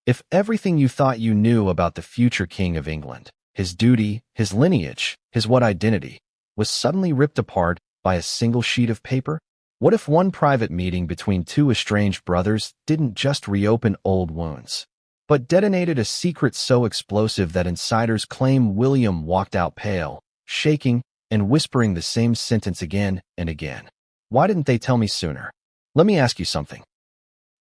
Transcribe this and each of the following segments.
If everything you thought you knew about the future king of England, his duty, his lineage, his identity, was suddenly ripped apart by a single sheet of paper? What if one private meeting between two estranged brothers didn't just reopen old wounds, but detonated a secret so explosive that insiders claim William walked out pale, shaking, and whispering the same sentence again and again? Why didn't they tell me sooner? Let me ask you something.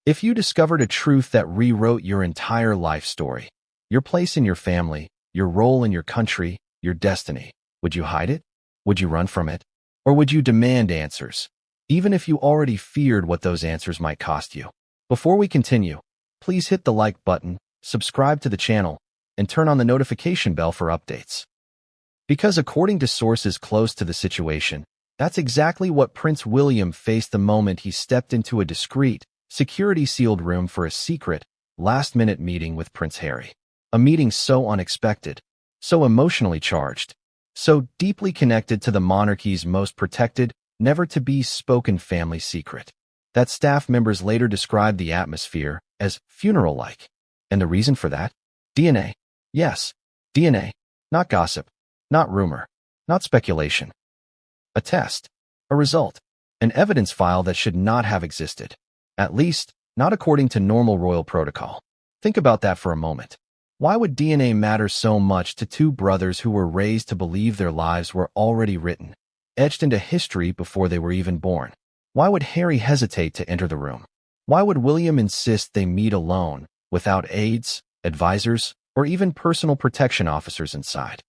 If you discovered a truth that rewrote your entire life story, your place in your family, your role in your country, your destiny, would you hide it? Would you run from it? Or would you demand answers, even if you already feared what those answers might cost you? Before we continue, please hit the like button, subscribe to the channel, and turn on the notification bell for updates. Because according to sources close to the situation, that's exactly what Prince William faced the moment he stepped into a discreet, security-sealed room for a secret, last-minute meeting with Prince Harry. A meeting so unexpected, so emotionally charged, so deeply connected to the monarchy's most protected, never-to-be-spoken family secret, that staff members later described the atmosphere as funeral-like. And the reason for that? DNA. Yes, DNA. Not gossip, not rumor, not speculation. A test, a result, an evidence file that should not have existed. At least, not according to normal royal protocol. Think about that for a moment. Why would DNA matter so much to two brothers who were raised to believe their lives were already written, etched into history before they were even born? Why would Harry hesitate to enter the room? Why would William insist they meet alone, without aides, advisors, or even personal protection officers inside?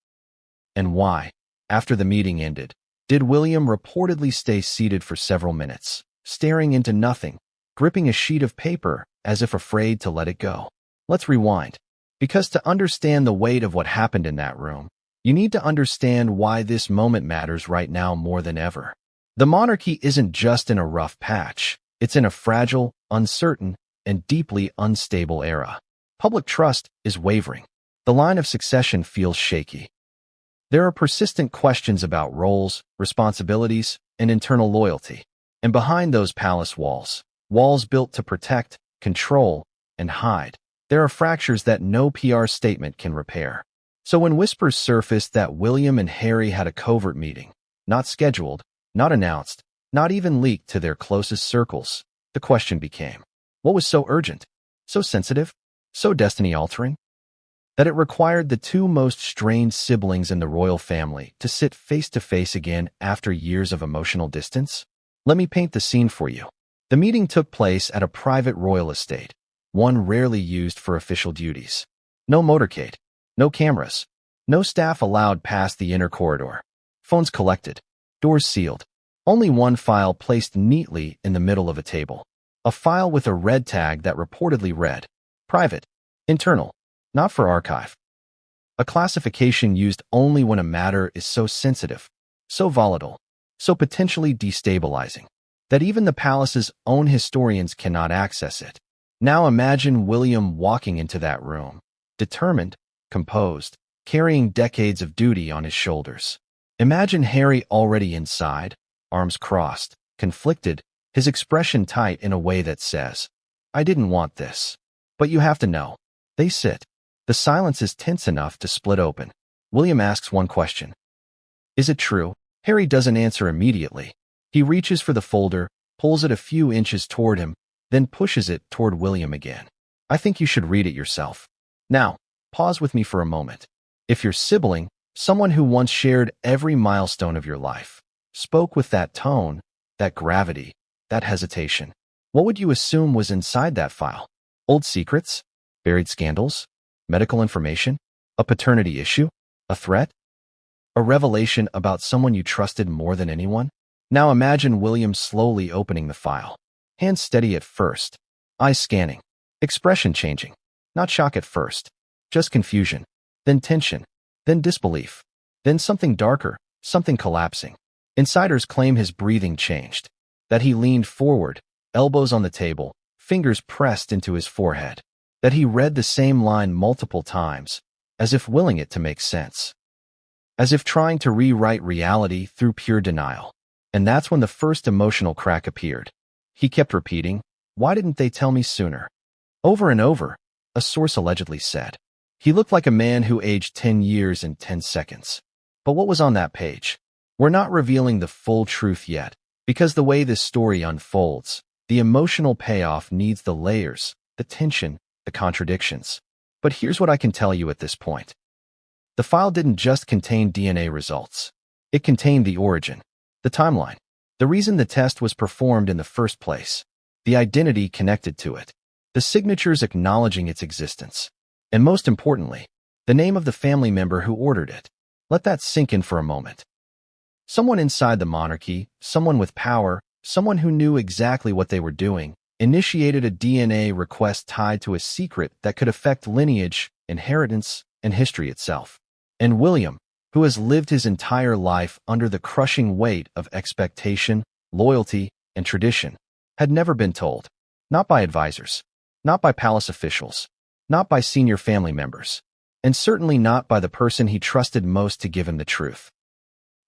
And why, after the meeting ended, did William reportedly stay seated for several minutes, staring into nothing, gripping a sheet of paper as if afraid to let it go? Let's rewind. Because to understand the weight of what happened in that room, you need to understand why this moment matters right now more than ever. The monarchy isn't just in a rough patch. It's in a fragile, uncertain, and deeply unstable era. Public trust is wavering. The line of succession feels shaky. There are persistent questions about roles, responsibilities, and internal loyalty. And behind those palace walls, walls built to protect, control, and hide, there are fractures that no PR statement can repair. So when whispers surfaced that William and Harry had a covert meeting, not scheduled, not announced, not even leaked to their closest circles, the question became, what was so urgent, so sensitive, so destiny-altering, that it required the two most strained siblings in the royal family to sit face-to-face again after years of emotional distance? Let me paint the scene for you. The meeting took place at a private royal estate, one rarely used for official duties. No motorcade, no cameras, no staff allowed past the inner corridor. Phones collected, doors sealed. Only one file placed neatly in the middle of a table. A file with a red tag that reportedly read, private, internal, not for archive. A classification used only when a matter is so sensitive, so volatile, so potentially destabilizing, that even the palace's own historians cannot access it. Now imagine William walking into that room, determined, composed, carrying decades of duty on his shoulders. Imagine Harry already inside, arms crossed, conflicted, his expression tight in a way that says, I didn't want this. But you have to know. They sit. The silence is tense enough to split open. William asks one question. Is it true? Harry doesn't answer immediately. He reaches for the folder, pulls it a few inches toward him, then pushes it toward William again. I think you should read it yourself. Now, pause with me for a moment. If your sibling, someone who once shared every milestone of your life, spoke with that tone, that gravity, that hesitation, what would you assume was inside that file? Old secrets? Buried scandals? Medical information? A paternity issue? A threat? A revelation about someone you trusted more than anyone? Now imagine William slowly opening the file. Hands steady at first, eyes scanning, expression changing. Not shock at first, just confusion, then tension, then disbelief, then something darker, something collapsing. Insiders claim his breathing changed, that he leaned forward, elbows on the table, fingers pressed into his forehead, that he read the same line multiple times, as if willing it to make sense, as if trying to rewrite reality through pure denial. And that's when the first emotional crack appeared. He kept repeating, why didn't they tell me sooner? Over and over, a source allegedly said. He looked like a man who aged 10 years in 10 seconds. But what was on that page? We're not revealing the full truth yet, because the way this story unfolds, the emotional payoff needs the layers, the tension, the contradictions. But here's what I can tell you at this point. The file didn't just contain DNA results. It contained the origin, the timeline, the reason the test was performed in the first place, the identity connected to it, the signatures acknowledging its existence, and most importantly, the name of the family member who ordered it. Let that sink in for a moment. Someone inside the monarchy, someone with power, someone who knew exactly what they were doing, initiated a DNA request tied to a secret that could affect lineage, inheritance, and history itself. And William, who has lived his entire life under the crushing weight of expectation, loyalty, and tradition, had never been told. Not by advisors, not by palace officials, not by senior family members, and certainly not by the person he trusted most to give him the truth.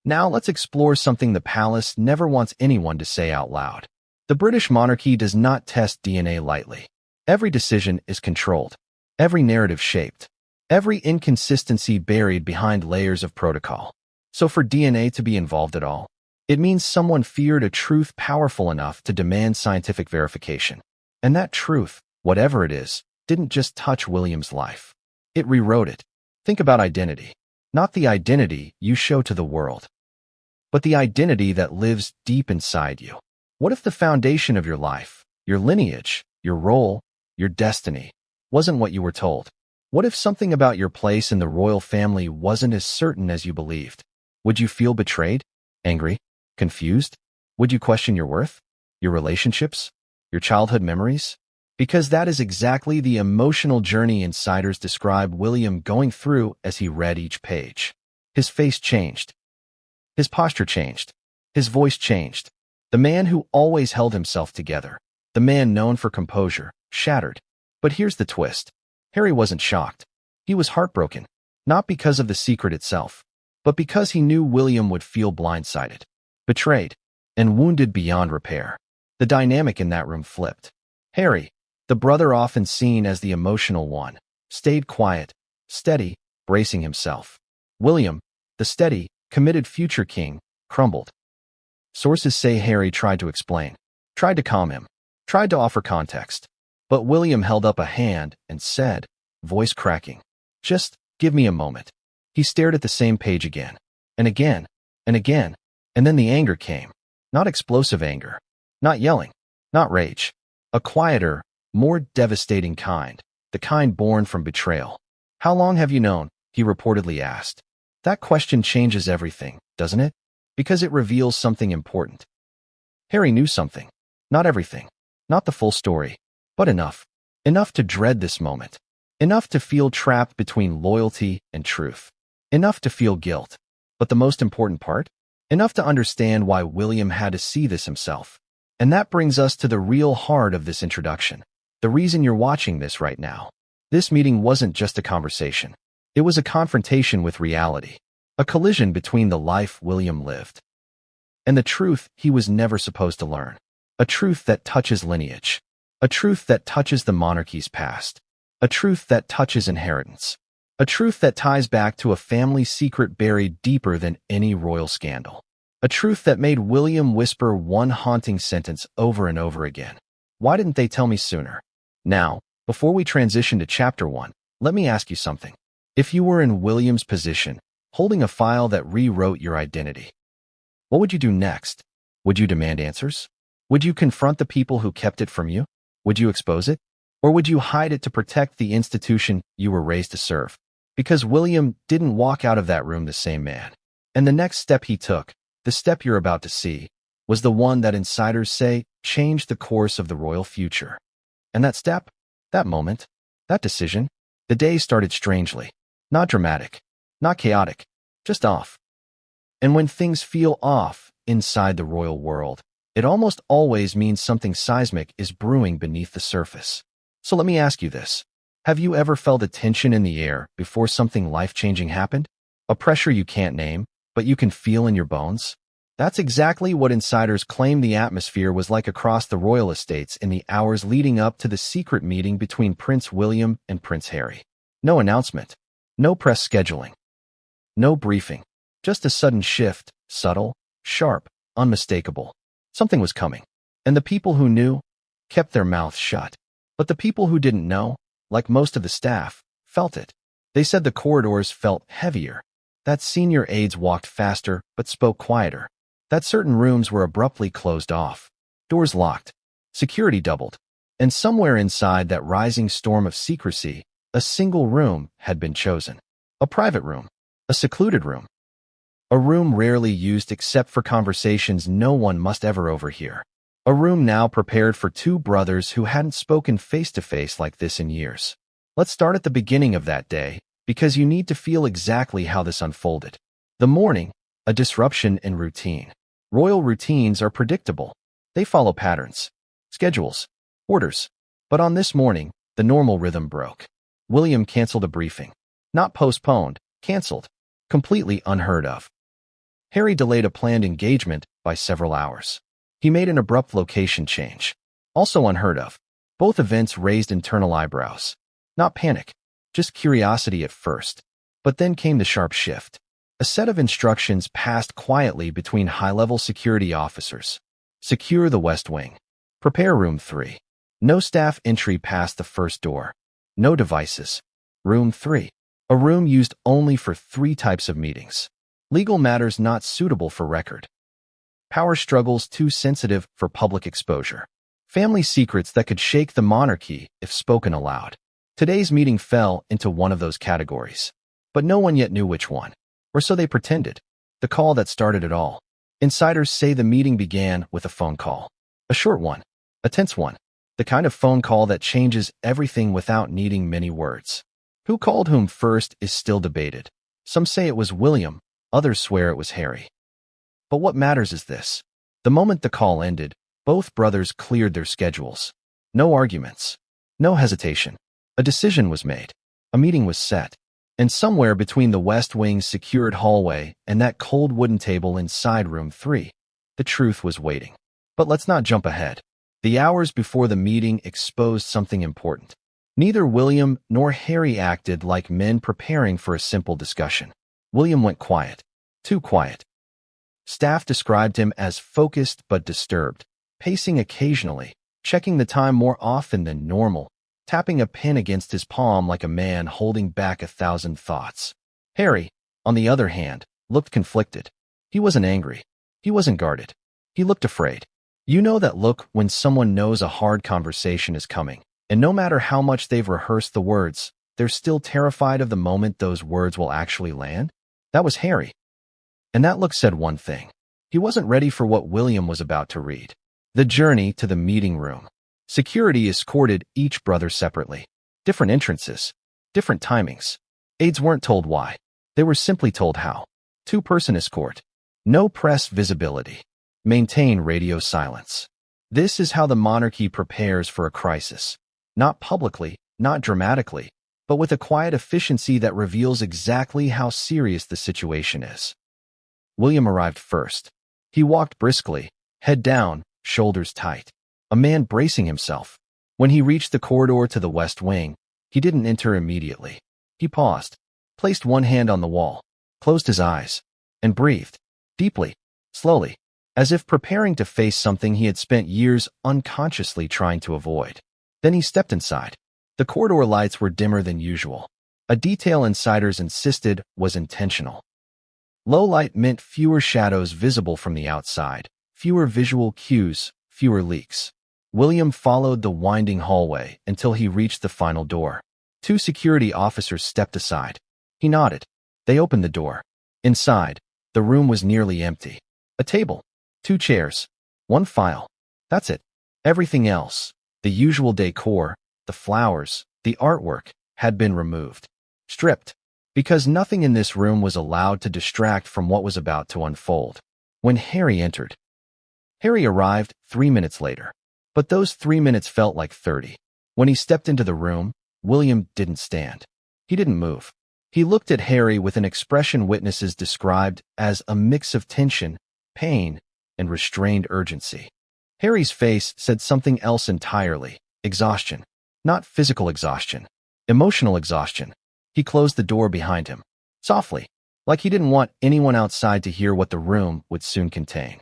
Now let's explore something the palace never wants anyone to say out loud. The British monarchy does not test DNA lightly. Every decision is controlled, every narrative shaped, every inconsistency buried behind layers of protocol. So for DNA to be involved at all, it means someone feared a truth powerful enough to demand scientific verification. And that truth, whatever it is, didn't just touch William's life. It rewrote it. Think about identity. Not the identity you show to the world, but the identity that lives deep inside you. What if the foundation of your life, your lineage, your role, your destiny, wasn't what you were told? What if something about your place in the royal family wasn't as certain as you believed? Would you feel betrayed, angry, confused? Would you question your worth, your relationships, your childhood memories? Because that is exactly the emotional journey insiders describe William going through as he read each page. His face changed. His posture changed. His voice changed. The man who always held himself together, the man known for composure, shattered. But here's the twist. Harry wasn't shocked. He was heartbroken, not because of the secret itself, but because he knew William would feel blindsided, betrayed, and wounded beyond repair. The dynamic in that room flipped. Harry, the brother often seen as the emotional one, stayed quiet, steady, bracing himself. William, the steady, committed future king, crumbled. Sources say Harry tried to explain, tried to calm him, tried to offer context. But William held up a hand and said, voice cracking, "Just give me a moment." He stared at the same page again, and again, and again, and then the anger came. Not explosive anger, not yelling, not rage. A quieter, more devastating kind, the kind born from betrayal. "How long have you known?" he reportedly asked. That question changes everything, doesn't it? Because it reveals something important. Harry knew something. Not everything, not the full story, but enough. Enough to dread this moment. Enough to feel trapped between loyalty and truth. Enough to feel guilt. But the most important part? Enough to understand why William had to see this himself. And that brings us to the real heart of this introduction. The reason you're watching this right now. This meeting wasn't just a conversation. It was a confrontation with reality. A collision between the life William lived and the truth he was never supposed to learn. A truth that touches lineage. A truth that touches the monarchy's past. A truth that touches inheritance. A truth that ties back to a family secret buried deeper than any royal scandal. A truth that made William whisper one haunting sentence over and over again. Why didn't they tell me sooner? Now, before we transition to Chapter 1, let me ask you something. If you were in William's position, holding a file that rewrote your identity, what would you do next? Would you demand answers? Would you confront the people who kept it from you? Would you expose it? Or would you hide it to protect the institution you were raised to serve? Because William didn't walk out of that room the same man. And the next step he took, the step you're about to see, was the one that insiders say changed the course of the royal future. And that step, that moment, that decision, the day started strangely. Not dramatic, not chaotic, just off. And when things feel off inside the royal world, it almost always means something seismic is brewing beneath the surface. So let me ask you this. Have you ever felt a tension in the air before something life-changing happened? A pressure you can't name, but you can feel in your bones? That's exactly what insiders claim the atmosphere was like across the royal estates in the hours leading up to the secret meeting between Prince William and Prince Harry. No announcement, no press scheduling, no briefing, just a sudden shift, subtle, sharp, unmistakable. Something was coming, and the people who knew kept their mouths shut. But the people who didn't know, like most of the staff, felt it. They said the corridors felt heavier, that senior aides walked faster but spoke quieter, that certain rooms were abruptly closed off, doors locked, security doubled, and somewhere inside that rising storm of secrecy, a single room had been chosen. A private room, a secluded room, a room rarely used except for conversations no one must ever overhear. A room now prepared for two brothers who hadn't spoken face-to-face like this in years. Let's start at the beginning of that day, because you need to feel exactly how this unfolded. The morning, a disruption in routine. Royal routines are predictable. They follow patterns, schedules, orders. But on this morning, the normal rhythm broke. William canceled a briefing. Not postponed, canceled. Completely unheard of. Harry delayed a planned engagement by several hours. He made an abrupt location change. Also unheard of. Both events raised internal eyebrows. Not panic, just curiosity at first. But then came the sharp shift. A set of instructions passed quietly between high-level security officers. Secure the West Wing. Prepare Room 3. No staff entry past the first door. No devices. Room 3. A room used only for 3 types of meetings. Legal matters not suitable for record. Power struggles too sensitive for public exposure. Family secrets that could shake the monarchy if spoken aloud. Today's meeting fell into one of those categories. But no one yet knew which one. Or so they pretended. The call that started it all. Insiders say the meeting began with a phone call. A short one. A tense one. The kind of phone call that changes everything without needing many words. Who called whom first is still debated. Some say it was William, others swear it was Harry. But what matters is this. The moment the call ended, both brothers cleared their schedules. No arguments. No hesitation. A decision was made. A meeting was set. And somewhere between the West Wing's secured hallway and that cold wooden table inside Room 3, the truth was waiting. But let's not jump ahead. The hours before the meeting exposed something important. Neither William nor Harry acted like men preparing for a simple discussion. William went quiet. Too quiet. Staff described him as focused but disturbed, pacing occasionally, checking the time more often than normal, tapping a pen against his palm like a man holding back 1,000 thoughts. Harry, on the other hand, looked conflicted. He wasn't angry. He wasn't guarded. He looked afraid. You know that look when someone knows a hard conversation is coming, and no matter how much they've rehearsed the words, they're still terrified of the moment those words will actually land? That was Harry. And that look said one thing. He wasn't ready for what William was about to read. The journey to the meeting room. Security escorted each brother separately. Different entrances. Different timings. Aides weren't told why. They were simply told how. 2-person escort. No press visibility. Maintain radio silence. This is how the monarchy prepares for a crisis. Not publicly, not dramatically, but with a quiet efficiency that reveals exactly how serious the situation is. William arrived first. He walked briskly, head down, shoulders tight. A man bracing himself. When he reached the corridor to the West Wing, he didn't enter immediately. He paused, placed one hand on the wall, closed his eyes, and breathed, deeply, slowly, as if preparing to face something he had spent years unconsciously trying to avoid. Then he stepped inside. The corridor lights were dimmer than usual, a detail insiders insisted was intentional. Low light meant fewer shadows visible from the outside, fewer visual cues, fewer leaks. William followed the winding hallway until he reached the final door. 2 security officers stepped aside. He nodded. They opened the door. Inside, the room was nearly empty. A table, 2 chairs, 1 file. That's it. Everything else, the usual decor, the flowers, the artwork, had been removed. Stripped. Because nothing in this room was allowed to distract from what was about to unfold. When Harry entered. Harry arrived 3 minutes later. But those 3 minutes felt like 30. When he stepped into the room, William didn't stand. He didn't move. He looked at Harry with an expression witnesses described as a mix of tension pain, and restrained urgency. Harry's face said something else entirely. Exhaustion. Not physical exhaustion. Emotional exhaustion. He closed the door behind him, softly, like he didn't want anyone outside to hear what the room would soon contain.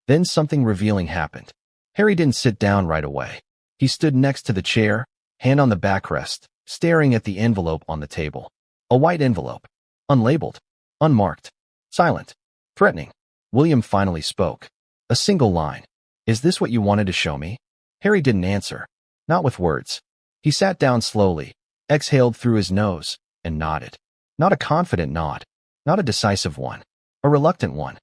Then something revealing happened. Harry didn't sit down right away. He stood next to the chair, hand on the backrest, staring at the envelope on the table. A white envelope. Unlabeled. Unmarked. Silent. Threatening. William finally spoke. A single line. "Is this what you wanted to show me?" Harry didn't answer. Not with words. He sat down slowly, exhaled through his nose, and nodded. Not a confident nod. Not a decisive one. A reluctant one.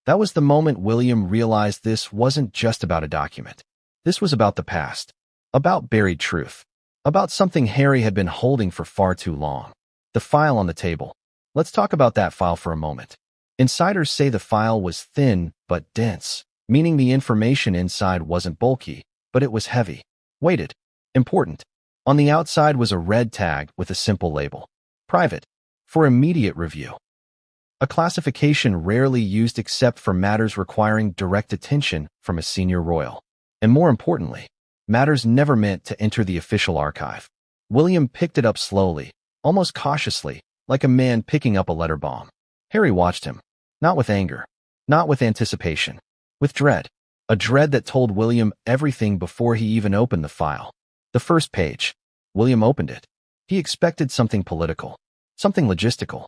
That was the moment William realized this wasn't just about a document. This was about the past. About buried truth. About something Harry had been holding for far too long. The file on the table. Let's talk about that file for a moment. Insiders say the file was thin but dense, meaning the information inside wasn't bulky, but it was heavy, weighted, important. On the outside was a red tag with a simple label. Private. For immediate review. A classification rarely used except for matters requiring direct attention from a senior royal. And more importantly, matters never meant to enter the official archive. William picked it up slowly, almost cautiously, like a man picking up a letter bomb. Harry watched him, not with anger, not with anticipation, with dread. A dread that told William everything before he even opened the file. The first page. William opened it. He expected something political, something logistical,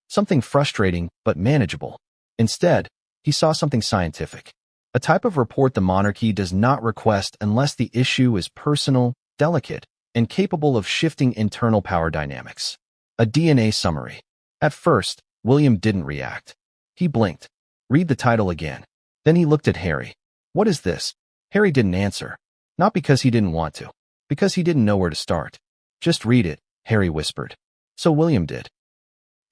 something frustrating but manageable. Instead, he saw something scientific. A type of report the monarchy does not request unless the issue is personal, delicate, and capable of shifting internal power dynamics. A DNA summary. At first, William didn't react. He blinked. Read the title again. Then he looked at Harry. "What is this?" Harry didn't answer. Not because he didn't want to. Because he didn't know where to start. "Just read it," Harry whispered. So William did.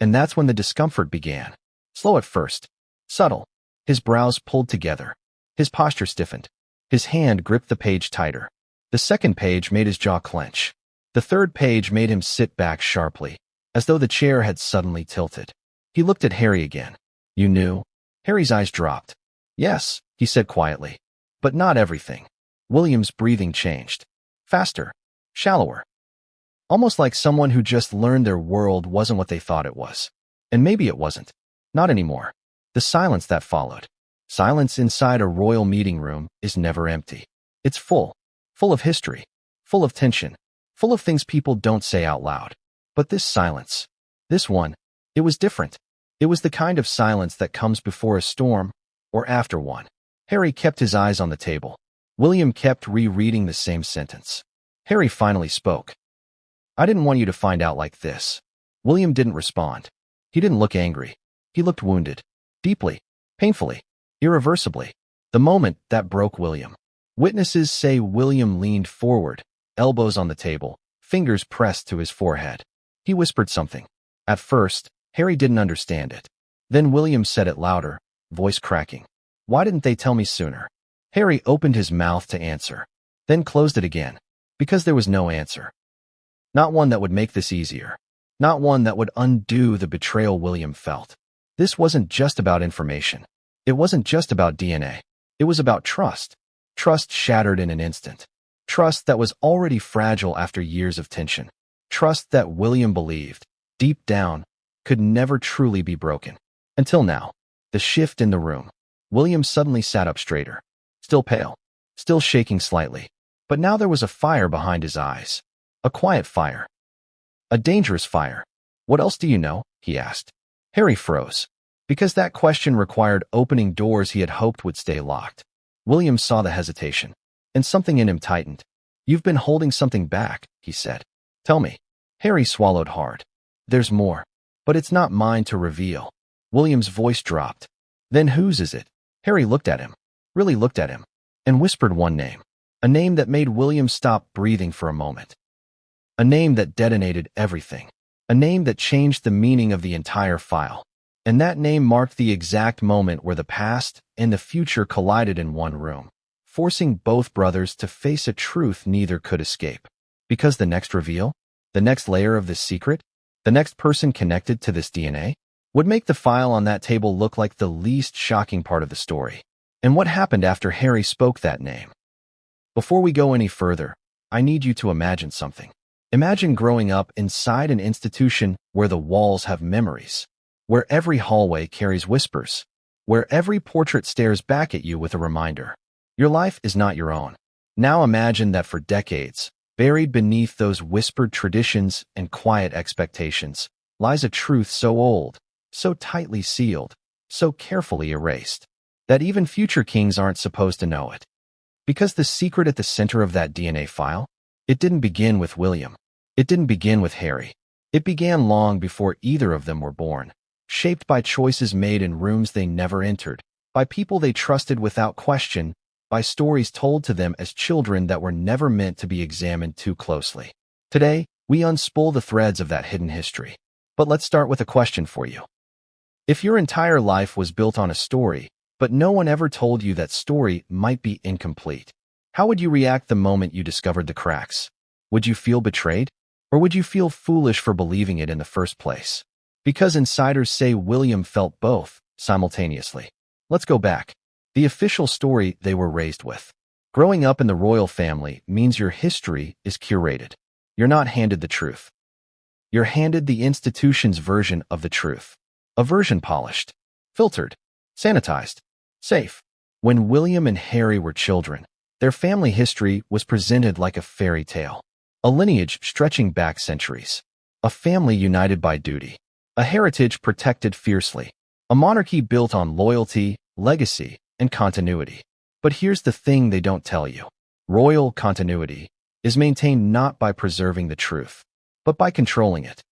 And that's when the discomfort began. Slow at first. Subtle. His brows pulled together. His posture stiffened. His hand gripped the page tighter. The second page made his jaw clench. The third page made him sit back sharply, as though the chair had suddenly tilted. He looked at Harry again. "You knew?" Harry's eyes dropped. "Yes," he said quietly. "But not everything." William's breathing changed. Faster. Shallower. Almost like someone who just learned their world wasn't what they thought it was. And maybe it wasn't. Not anymore. The silence that followed. Silence inside a royal meeting room is never empty. It's full. Full of history. Full of tension. Full of things people don't say out loud. But this silence. This one. It was different. It was the kind of silence that comes before a storm, or after one. Harry kept his eyes on the table. William kept rereading the same sentence. Harry finally spoke. "I didn't want you to find out like this." William didn't respond. He didn't look angry. He looked wounded. Deeply. Painfully. Irreversibly. The moment that broke William. Witnesses say William leaned forward, elbows on the table, fingers pressed to his forehead. He whispered something. At first, Harry didn't understand it. Then William said it louder, voice cracking. "Why didn't they tell me sooner?" Harry opened his mouth to answer, then closed it again, because there was no answer. Not one that would make this easier. Not one that would undo the betrayal William felt. This wasn't just about information. It wasn't just about DNA. It was about trust. Trust shattered in an instant. Trust that was already fragile after years of tension. Trust that William believed, deep down, could never truly be broken. Until now. The shift in the room. William suddenly sat up straighter. Still pale. Still shaking slightly. But now there was a fire behind his eyes. A quiet fire. A dangerous fire. "What else do you know?" he asked. Harry froze. Because that question required opening doors he had hoped would stay locked. William saw the hesitation. And something in him tightened. "You've been holding something back," he said. "Tell me." Harry swallowed hard. "There's more. But it's not mine to reveal." William's voice dropped. "Then whose is it?" Harry looked at him. Really looked at him. And whispered one name. A name that made William stop breathing for a moment. A name that detonated everything. A name that changed the meaning of the entire file. And that name marked the exact moment where the past and the future collided in one room, forcing both brothers to face a truth neither could escape. Because the next reveal, the next layer of this secret, the next person connected to this DNA, would make the file on that table look like the least shocking part of the story. And what happened after Harry spoke that name? Before we go any further, I need you to imagine something. Imagine growing up inside an institution where the walls have memories, where every hallway carries whispers, where every portrait stares back at you with a reminder. Your life is not your own. Now imagine that for decades, buried beneath those whispered traditions and quiet expectations, lies a truth so old, so tightly sealed, so carefully erased, that even future kings aren't supposed to know it. Because the secret at the center of that DNA file, it didn't begin with William. It didn't begin with Harry. It began long before either of them were born, shaped by choices made in rooms they never entered, by people they trusted without question, by stories told to them as children that were never meant to be examined too closely. Today, we unspool the threads of that hidden history. But let's start with a question for you. If your entire life was built on a story, but no one ever told you that story might be incomplete, how would you react the moment you discovered the cracks? Would you feel betrayed? Or would you feel foolish for believing it in the first place? Because insiders say William felt both simultaneously. Let's go back. The official story they were raised with. Growing up in the royal family means your history is curated. You're not handed the truth. You're handed the institution's version of the truth. A version polished, filtered, sanitized, safe. When William and Harry were children, their family history was presented like a fairy tale. A lineage stretching back centuries. A family united by duty. A heritage protected fiercely. A monarchy built on loyalty, legacy, and continuity. But here's the thing they don't tell you. Royal continuity is maintained not by preserving the truth, but by controlling it.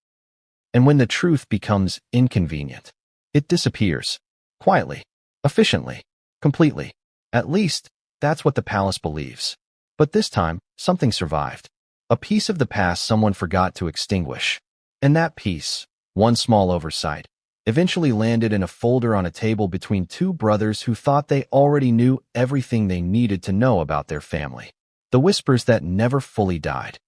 And when the truth becomes inconvenient, it disappears. Quietly, efficiently, completely. At least, that's what the palace believes. But this time, something survived. A piece of the past someone forgot to extinguish. And that piece, one small oversight, eventually landed in a folder on a table between two brothers who thought they already knew everything they needed to know about their family. The whispers that never fully died.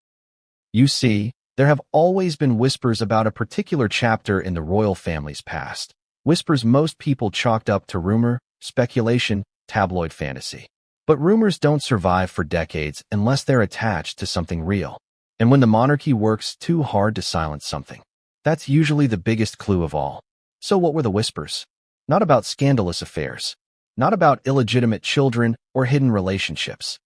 You see, there have always been whispers about a particular chapter in the royal family's past. Whispers most people chalked up to rumor, speculation, tabloid fantasy. But rumors don't survive for decades unless they're attached to something real. And when the monarchy works too hard to silence something, that's usually the biggest clue of all. So what were the whispers? Not about scandalous affairs. Not about illegitimate children or hidden relationships.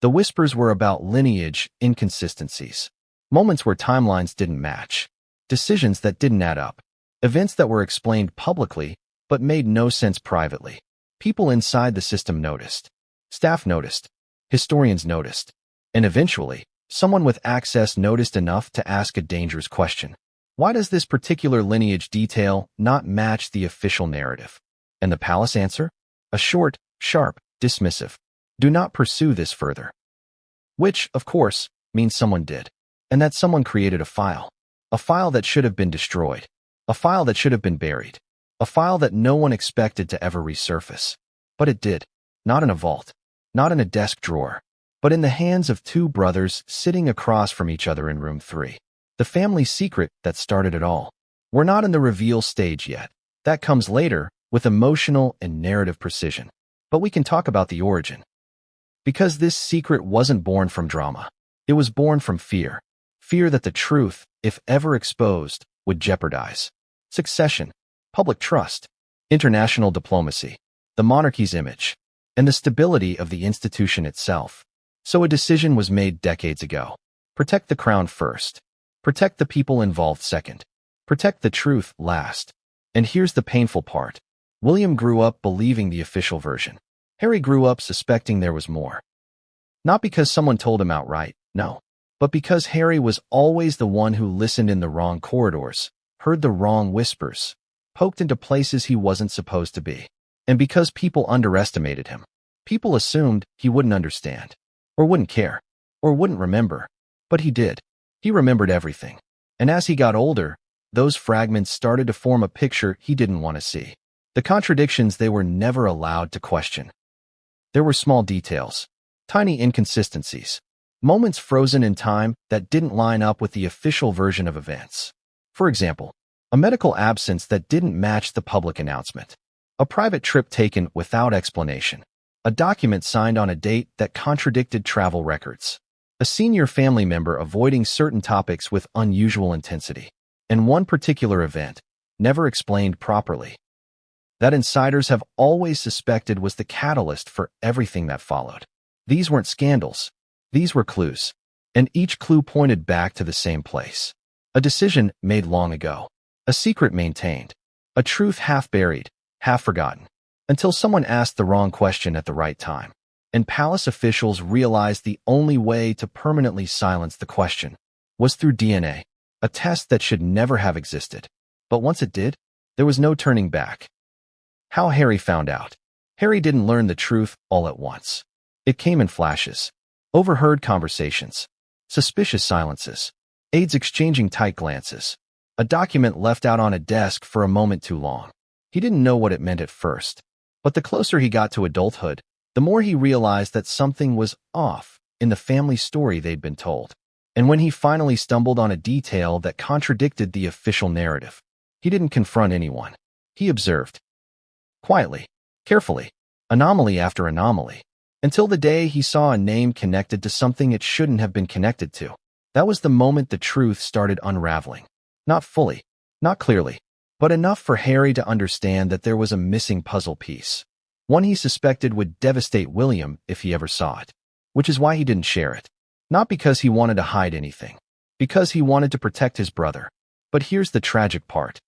The whispers were about lineage inconsistencies. Moments where timelines didn't match. Decisions that didn't add up. Events that were explained publicly but made no sense privately. People inside the system noticed. Staff noticed. Historians noticed. And eventually, someone with access noticed enough to ask a dangerous question. Why does this particular lineage detail not match the official narrative? And the palace answer? A short, sharp, dismissive. Do not pursue this further. Which, of course, means someone did. And that someone created a file. A file that should have been destroyed. A file that should have been buried. A file that no one expected to ever resurface. But it did. Not in a vault. Not in a desk drawer. But in the hands of two brothers sitting across from each other in room 3. The family secret that started it all. We're not in the reveal stage yet. That comes later, with emotional and narrative precision. But we can talk about the origin. Because this secret wasn't born from drama. It was born from fear. Fear that the truth, if ever exposed, would jeopardize succession, public trust, international diplomacy, the monarchy's image, and the stability of the institution itself. So a decision was made decades ago. Protect the crown first. Protect the people involved second. Protect the truth last. And here's the painful part. William grew up believing the official version. Harry grew up suspecting there was more. Not because someone told him outright, no. But because Harry was always the one who listened in the wrong corridors, heard the wrong whispers, poked into places he wasn't supposed to be. And because people underestimated him. People assumed he wouldn't understand, or wouldn't care, or wouldn't remember. But he did. He remembered everything. And as he got older, those fragments started to form a picture he didn't want to see. The contradictions they were never allowed to question. There were small details, tiny inconsistencies, moments frozen in time that didn't line up with the official version of events. For example, A medical absence that didn't match the public announcement. A private trip taken without explanation. A document signed on a date that contradicted travel records. A senior family member avoiding certain topics with unusual intensity. And one particular event, never explained properly, that insiders have always suspected was the catalyst for everything that followed. These weren't scandals. These were clues. And each clue pointed back to the same place. A decision made long ago. A secret maintained. A truth half buried, half forgotten. Until someone asked the wrong question at the right time. And palace officials realized the only way to permanently silence the question was through DNA, a test that should never have existed. But once it did, there was no turning back. How Harry found out. Harry didn't learn the truth all at once. It came in flashes. Overheard conversations. Suspicious silences. Aides exchanging tight glances. A document left out on a desk for a moment too long. He didn't know what it meant at first. But the closer he got to adulthood, the more he realized that something was off in the family story they'd been told. And when he finally stumbled on a detail that contradicted the official narrative, he didn't confront anyone. He observed. Quietly, carefully, anomaly after anomaly, until the day he saw a name connected to something it shouldn't have been connected to. That was the moment the truth started unraveling. Not fully, not clearly, but enough for Harry to understand that there was a missing puzzle piece. One he suspected would devastate William if he ever saw it. Which is why he didn't share it. Not because he wanted to hide anything. Because he wanted to protect his brother. But here's the tragic part.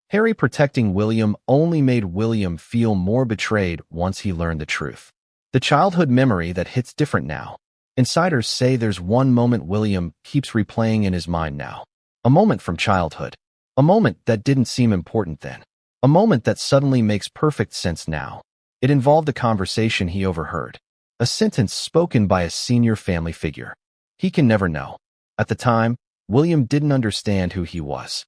Harry protecting William only made William feel more betrayed once he learned the truth. The childhood memory that hits different now. Insiders say there's one moment William keeps replaying in his mind now. A moment from childhood. A moment that didn't seem important then. A moment that suddenly makes perfect sense now. It involved a conversation he overheard. A sentence spoken by a senior family figure. He can never know. At the time, William didn't understand who he was.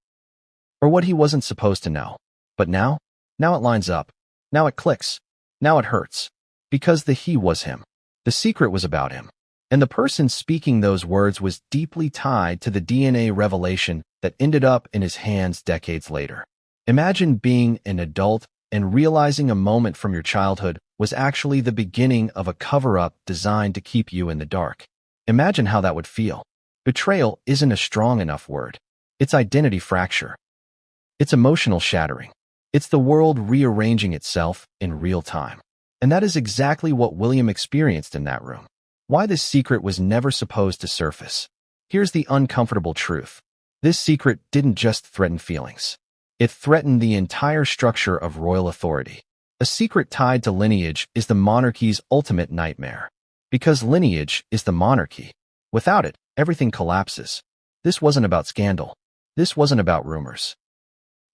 Or what he wasn't supposed to know. But now it lines up. Now it clicks. Now it hurts. Because the he was him. The secret was about him. And the person speaking those words was deeply tied to the DNA revelation that ended up in his hands decades later. Imagine being an adult and realizing a moment from your childhood was actually the beginning of a cover-up designed to keep you in the dark. Imagine how that would feel. Betrayal isn't a strong enough word. It's identity fracture. It's emotional shattering. It's the world rearranging itself in real time. And that is exactly what William experienced in that room. Why this secret was never supposed to surface. Here's the uncomfortable truth. This secret didn't just threaten feelings. It threatened the entire structure of royal authority. A secret tied to lineage is the monarchy's ultimate nightmare. Because lineage is the monarchy. Without it, everything collapses. This wasn't about scandal. This wasn't about rumors.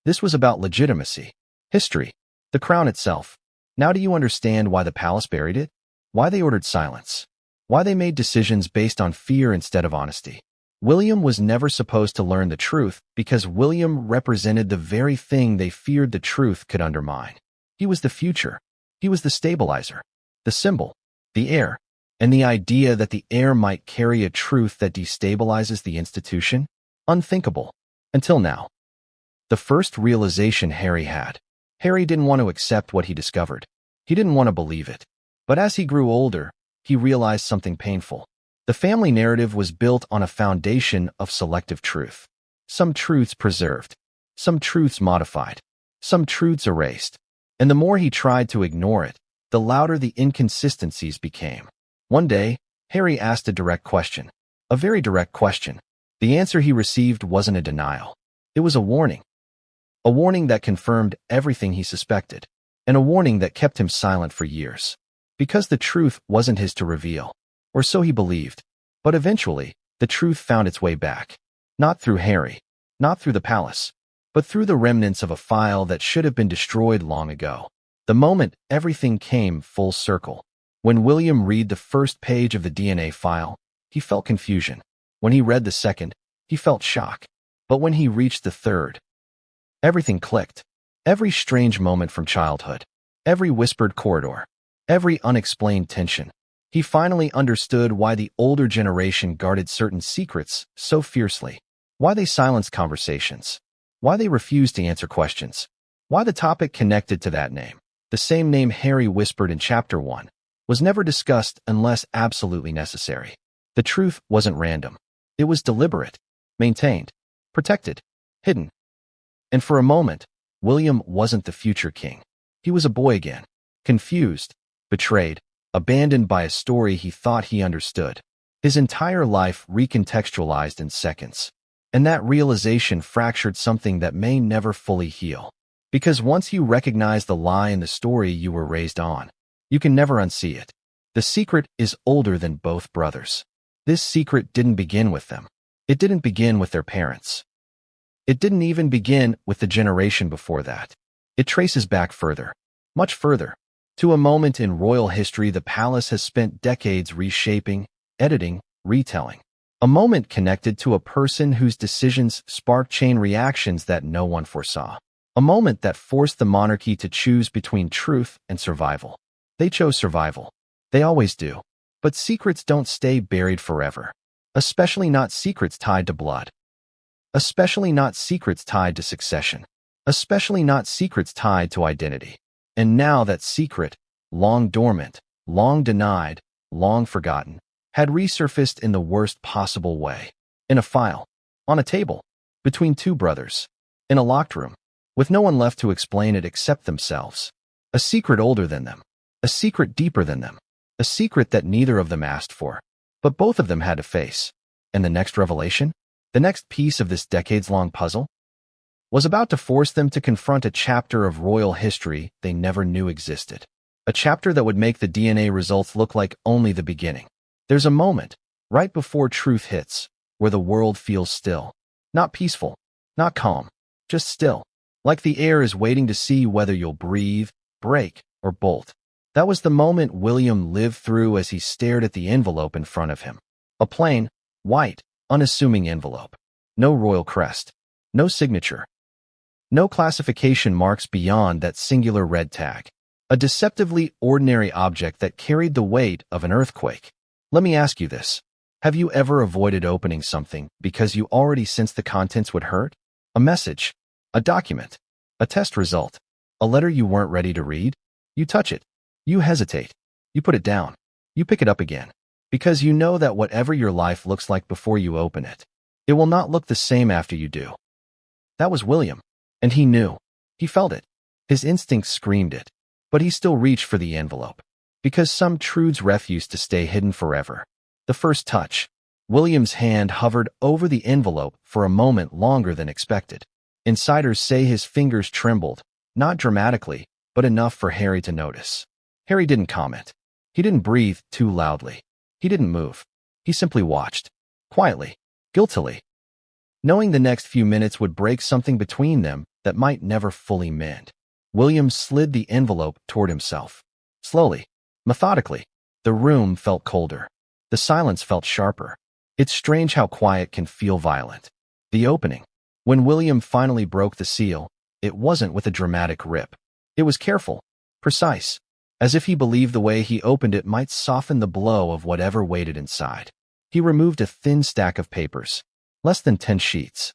This was about legitimacy. History. The crown itself. Now do you understand why the palace buried it? Why they ordered silence? Why they made decisions based on fear instead of honesty? William was never supposed to learn the truth because William represented the very thing they feared the truth could undermine. He was the future. He was the stabilizer, the symbol, the heir, and the idea that the heir might carry a truth that destabilizes the institution? Unthinkable. Until now. The first realization Harry had. Harry didn't want to accept what he discovered. He didn't want to believe it. But as he grew older, he realized something painful. The family narrative was built on a foundation of selective truth. Some truths preserved, some truths modified, some truths erased. And the more he tried to ignore it, the louder the inconsistencies became. One day, Harry asked a direct question. A very direct question. The answer he received wasn't a denial. It was a warning. A warning that confirmed everything he suspected. And a warning that kept him silent for years. Because the truth wasn't his to reveal. Or so he believed. But eventually, the truth found its way back. Not through Harry. Not through the palace. But through the remnants of a file that should have been destroyed long ago. The moment everything came full circle. When William read the first page of the DNA file, he felt confusion. When he read the second, he felt shock. But when he reached the third, everything clicked. Every strange moment from childhood. Every whispered corridor. Every unexplained tension. He finally understood why the older generation guarded certain secrets so fiercely. Why they silenced conversations. why they refused to answer questions, why the topic connected to that name, the same name Harry whispered in Chapter 1, was never discussed unless absolutely necessary. The truth wasn't random. It was deliberate, maintained, protected, hidden. And for a moment, William wasn't the future king. He was a boy again, confused, betrayed, abandoned by a story he thought he understood. His entire life recontextualized in seconds. And that realization fractured something that may never fully heal. Because once you recognize the lie in the story you were raised on, you can never unsee it. The secret is older than both brothers. This secret didn't begin with them. It didn't begin with their parents. It didn't even begin with the generation before that. It traces back further, much further, to a moment in royal history the palace has spent decades reshaping, editing, retelling. A moment connected to a person whose decisions sparked chain reactions that no one foresaw. A moment that forced the monarchy to choose between truth and survival. They chose survival. They always do. But secrets don't stay buried forever. Especially not secrets tied to blood. Especially not secrets tied to succession. Especially not secrets tied to identity. And now that secret, long dormant, long denied, long forgotten, had resurfaced in the worst possible way. In a file, on a table, between two brothers, in a locked room, with no one left to explain it except themselves. A secret older than them. A secret deeper than them. A secret that neither of them asked for, but both of them had to face. And the next revelation, the next piece of this decades-long puzzle, was about to force them to confront a chapter of royal history they never knew existed. A chapter that would make the DNA results look like only the beginning. There's a moment, right before truth hits, where the world feels still. Not peaceful, not calm, just still. Like the air is waiting to see whether you'll breathe, break, or bolt. That was the moment William lived through as he stared at the envelope in front of him. A plain, white, unassuming envelope. No royal crest. No signature. No classification marks beyond that singular red tag. A deceptively ordinary object that carried the weight of an earthquake. Let me ask you this. Have you ever avoided opening something because you already sensed the contents would hurt? A message, a document, a test result, a letter you weren't ready to read? You touch it. You hesitate. You put it down. You pick it up again. Because you know that whatever your life looks like before you open it, it will not look the same after you do. That was William. And he knew. He felt it. His instincts screamed it. But he still reached for the envelope. Because some truths refuse to stay hidden forever. The first touch. William's hand hovered over the envelope for a moment longer than expected. Insiders say his fingers trembled, not dramatically, but enough for Harry to notice. Harry didn't comment. He didn't breathe too loudly. He didn't move. He simply watched. Quietly. Guiltily. Knowing the next few minutes would break something between them that might never fully mend. William slid the envelope toward himself. Slowly. Methodically. The room felt colder. The silence felt sharper. It's strange how quiet can feel violent. The opening. When William finally broke the seal, it wasn't with a dramatic rip. It was careful. Precise. As if he believed the way he opened it might soften the blow of whatever waited inside. He removed a thin stack of papers. Less than 10 sheets.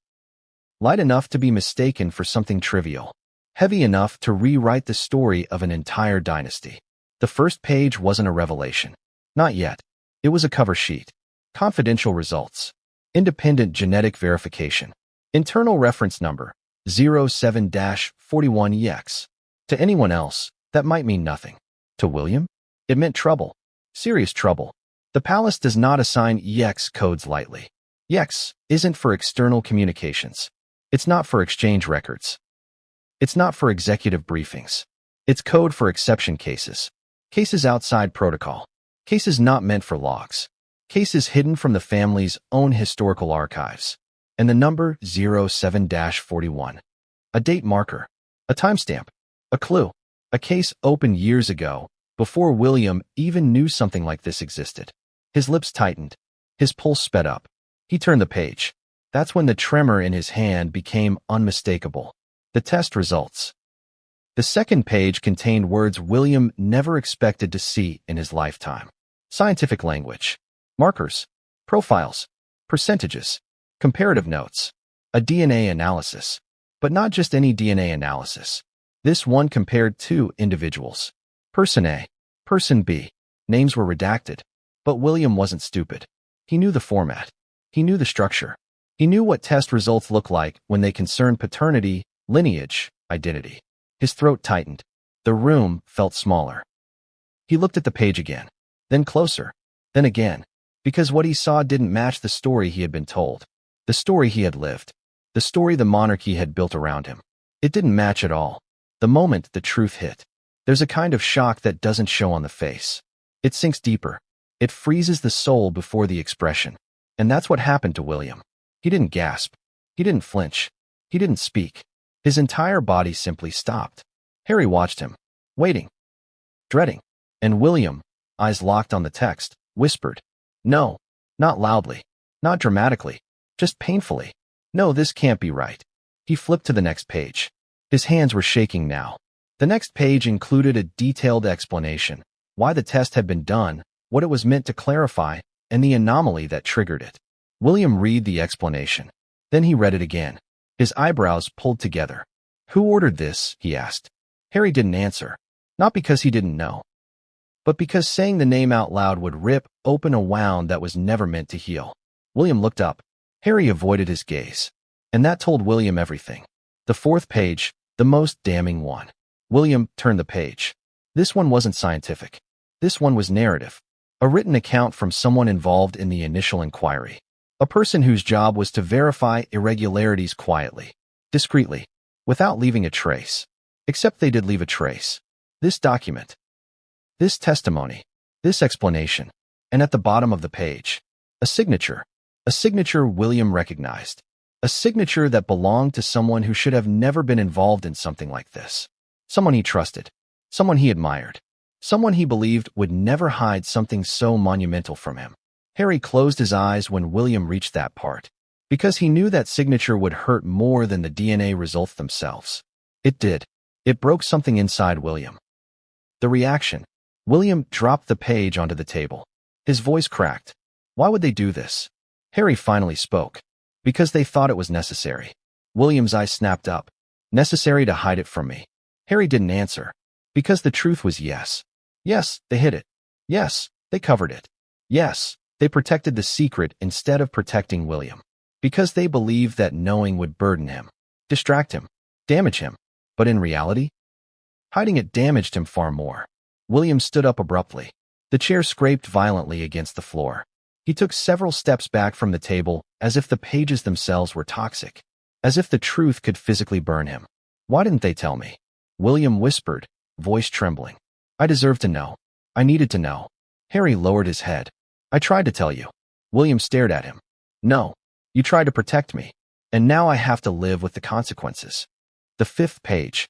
Light enough to be mistaken for something trivial. Heavy enough to rewrite the story of an entire dynasty. The first page wasn't a revelation. Not yet. It was a cover sheet. Confidential results. Independent genetic verification. Internal reference number 07-41EX. To anyone else, that might mean nothing. To William, it meant trouble. Serious trouble. The palace does not assign EX codes lightly. EX isn't for external communications. It's not for exchange records. It's not for executive briefings. It's code for exception cases. Cases outside protocol. Cases not meant for logs. Cases hidden from the family's own historical archives. And the number 07-41. A date marker. A timestamp. A clue. A case opened years ago, before William even knew something like this existed. His lips tightened. His pulse sped up. He turned the page. That's when the tremor in his hand became unmistakable. The test results. The second page contained words William never expected to see in his lifetime. Scientific language. Markers. Profiles. Percentages. Comparative notes. A DNA analysis. But not just any DNA analysis. This one compared two individuals. Person A, Person B. Names were redacted. But William wasn't stupid. He knew the format. He knew the structure. He knew what test results look like when they concerned paternity, lineage, identity. His throat tightened. The room felt smaller. He looked at the page again, then closer, then again, because what he saw didn't match the story he had been told, the story he had lived, the story the monarchy had built around him. It didn't match at all. The moment the truth hit, there's a kind of shock that doesn't show on the face. It sinks deeper. It freezes the soul before the expression. And that's what happened to William. He didn't gasp. He didn't flinch. He didn't speak. His entire body simply stopped. Harry watched him, waiting, dreading. And William, eyes locked on the text, whispered, "No, not loudly, not dramatically, just painfully. No, this can't be right." He flipped to the next page. His hands were shaking now. The next page included a detailed explanation, why the test had been done, what it was meant to clarify, and the anomaly that triggered it. William read the explanation. Then he read it again. His eyebrows pulled together. "Who ordered this?" he asked. Harry didn't answer, not because he didn't know, but because saying the name out loud would rip open a wound that was never meant to heal. William looked up. Harry avoided his gaze. And that told William everything. The fourth page, the most damning one. William turned the page. This one wasn't scientific. This one was narrative. A written account from someone involved in the initial inquiry. A person whose job was to verify irregularities quietly, discreetly, without leaving a trace. Except they did leave a trace. This document. This testimony. This explanation. And at the bottom of the page, a signature. A signature William recognized. A signature that belonged to someone who should have never been involved in something like this. Someone he trusted. Someone he admired. Someone he believed would never hide something so monumental from him. Harry closed his eyes when William reached that part, because he knew that signature would hurt more than the DNA results themselves. It did. It broke something inside William. The reaction. William dropped the page onto the table. His voice cracked. Why would they do this? Harry finally spoke. Because they thought it was necessary. William's eyes snapped up. Necessary to hide it from me. Harry didn't answer. Because the truth was yes. Yes, they hid it. Yes, they covered it. Yes, they protected the secret instead of protecting William. Because they believed that knowing would burden him, distract him, damage him. But in reality, hiding it damaged him far more. William stood up abruptly. The chair scraped violently against the floor. He took several steps back from the table, as if the pages themselves were toxic, as if the truth could physically burn him. Why didn't they tell me? William whispered, voice trembling. I deserve to know. I needed to know. Harry lowered his head. I tried to tell you. William stared at him. No, you tried to protect me, and now I have to live with the consequences. The fifth page.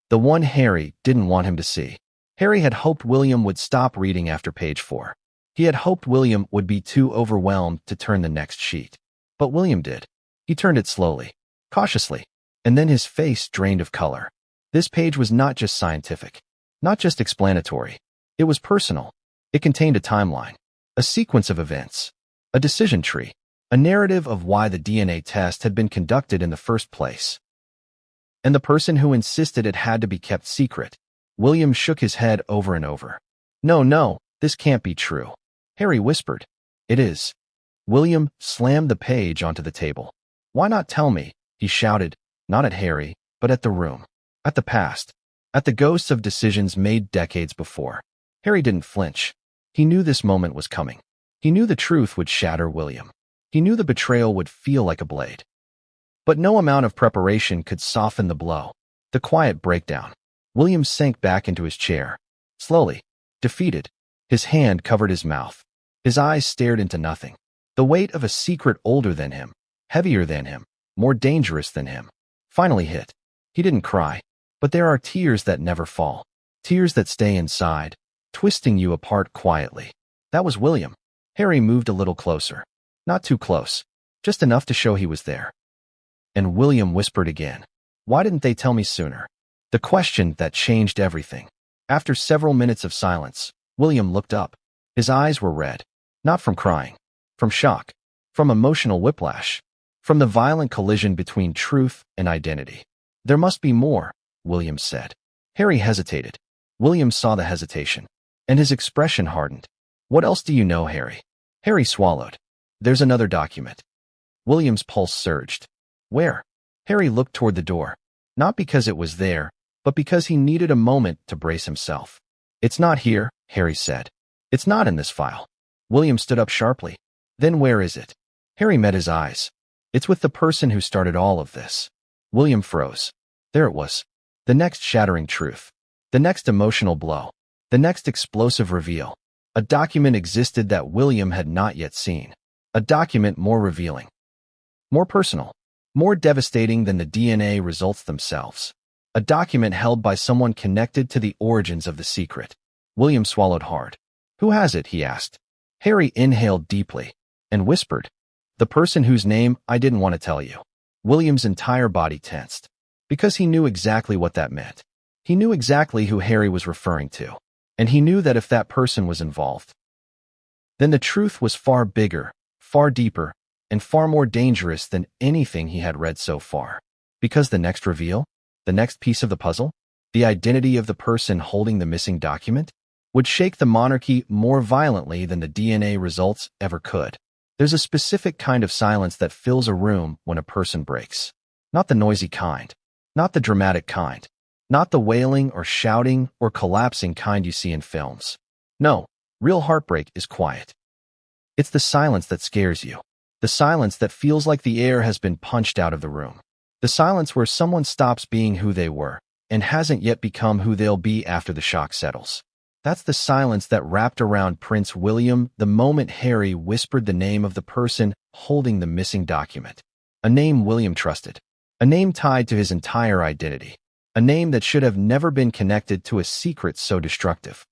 The one Harry didn't want him to see. Harry had hoped William would stop reading after page 4. He had hoped William would be too overwhelmed to turn the next sheet. But William did. He turned it slowly, cautiously, and then his face drained of color. This page was not just scientific, not just explanatory. It was personal. It contained a timeline, a sequence of events, a decision tree, a narrative of why the DNA test had been conducted in the first place. And the person who insisted it had to be kept secret. William shook his head over and over. No, this can't be true. Harry whispered. It is. William slammed the page onto the table. Why not tell me? He shouted, not at Harry, but at the room, at the past, at the ghosts of decisions made decades before. Harry didn't flinch. He knew this moment was coming. He knew the truth would shatter William. He knew the betrayal would feel like a blade. But no amount of preparation could soften the blow. The quiet breakdown. William sank back into his chair. Slowly, defeated. His hand covered his mouth. His eyes stared into nothing. The weight of a secret older than him, heavier than him, more dangerous than him, finally hit. He didn't cry, but there are tears that never fall. Tears that stay inside, twisting you apart quietly. That was William. Harry moved a little closer. Not too close, just enough to show he was there. And William whispered again. Why didn't they tell me sooner? The question that changed everything. After several minutes of silence, William looked up. His eyes were red, not from crying, from shock, from emotional whiplash. from the violent collision between truth and identity. There must be more, William said. Harry hesitated. William saw the hesitation, and his expression hardened. What else do you know, Harry? Harry swallowed. There's another document. William's pulse surged. Where? Harry looked toward the door, not because it was there, but because he needed a moment to brace himself. It's not here, Harry said. It's not in this file. William stood up sharply. Then where is it? Harry met his eyes. It's with the person who started all of this. William froze. There it was. The next shattering truth. The next emotional blow. The next explosive reveal. A document existed that William had not yet seen. A document more revealing. More personal. More devastating than the DNA results themselves. A document held by someone connected to the origins of the secret. William swallowed hard. Who has it? He asked. Harry inhaled deeply and whispered, the person whose name I didn't want to tell you. William's entire body tensed, because he knew exactly what that meant. He knew exactly who Harry was referring to, and he knew that if that person was involved, then the truth was far bigger, far deeper, and far more dangerous than anything he had read so far. Because the next reveal, the next piece of the puzzle, the identity of the person holding the missing document, would shake the monarchy more violently than the DNA results ever could. There's a specific kind of silence that fills a room when a person breaks. Not the noisy kind. Not the dramatic kind. Not the wailing or shouting or collapsing kind you see in films. No, real heartbreak is quiet. It's the silence that scares you. The silence that feels like the air has been punched out of the room. The silence where someone stops being who they were and hasn't yet become who they'll be after the shock settles. That's the silence that wrapped around Prince William the moment Harry whispered the name of the person holding the missing document. A name William trusted. A name tied to his entire identity. A name that should have never been connected to a secret so destructive.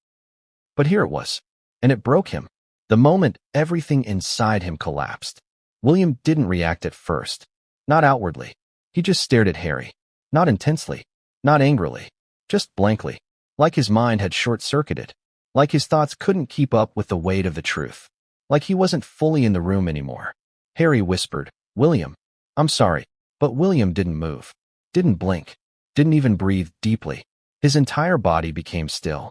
But here it was, and it broke him. The moment everything inside him collapsed. William didn't react at first. Not outwardly. He just stared at Harry. Not intensely. Not angrily. Just blankly. Like his mind had short-circuited. Like his thoughts couldn't keep up with the weight of the truth. Like he wasn't fully in the room anymore. Harry whispered, William, I'm sorry. But William didn't move. Didn't blink. Didn't even breathe deeply. His entire body became still.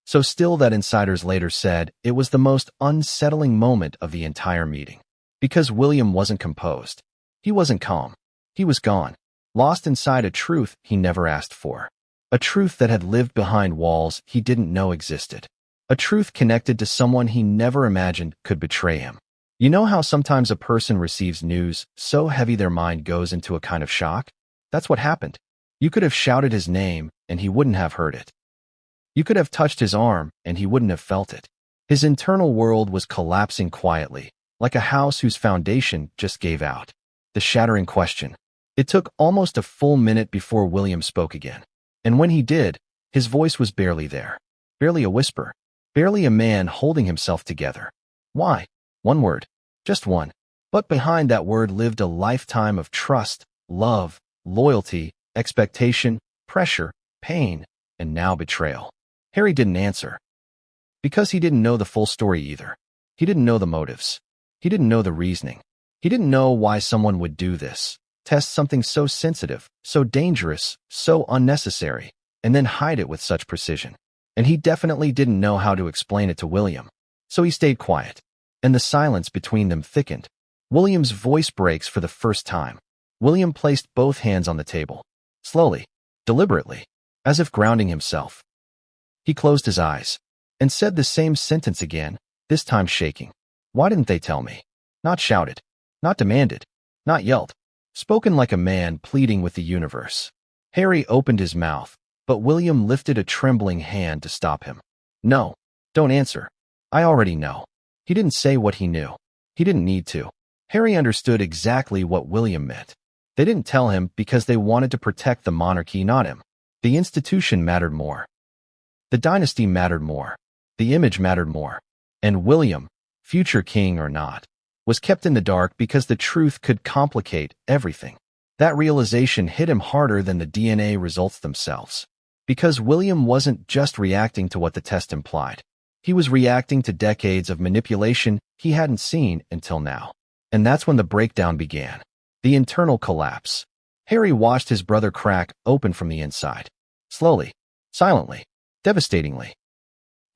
So still that insiders later said it was the most unsettling moment of the entire meeting. Because William wasn't composed. He wasn't calm. He was gone. Lost inside a truth he never asked for. A truth that had lived behind walls he didn't know existed. A truth connected to someone he never imagined could betray him. You know how sometimes a person receives news so heavy their mind goes into a kind of shock? That's what happened. You could have shouted his name and he wouldn't have heard it. You could have touched his arm and he wouldn't have felt it. His internal world was collapsing quietly, like a house whose foundation just gave out. The shattering question. It took almost a full minute before William spoke again. And when he did, his voice was barely there. Barely a whisper. Barely a man holding himself together. Why? One word. Just one. But behind that word lived a lifetime of trust, love, loyalty, expectation, pressure, pain, and now betrayal. Harry didn't answer. Because he didn't know the full story either. He didn't know the motives. He didn't know the reasoning. He didn't know why someone would do this. Test something so sensitive, so dangerous, so unnecessary, and then hide it with such precision. And he definitely didn't know how to explain it to William. So he stayed quiet. And the silence between them thickened. William's voice breaks for the first time. William placed both hands on the table. Slowly, deliberately, as if grounding himself. He closed his eyes and said the same sentence again, this time shaking. Why didn't they tell me? Not shouted. Not demanded. Not yelled. Spoken like a man pleading with the universe. Harry opened his mouth, but William lifted a trembling hand to stop him. No, don't answer. I already know. He didn't say what he knew. He didn't need to. Harry understood exactly what William meant. They didn't tell him because they wanted to protect the monarchy, not him. The institution mattered more. The dynasty mattered more. The image mattered more. And William, future king or not, was kept in the dark because the truth could complicate everything. That realization hit him harder than the DNA results themselves. Because William wasn't just reacting to what the test implied. He was reacting to decades of manipulation he hadn't seen until now. And that's when the breakdown began. The internal collapse. Harry watched his brother crack open from the inside. Slowly, silently, devastatingly.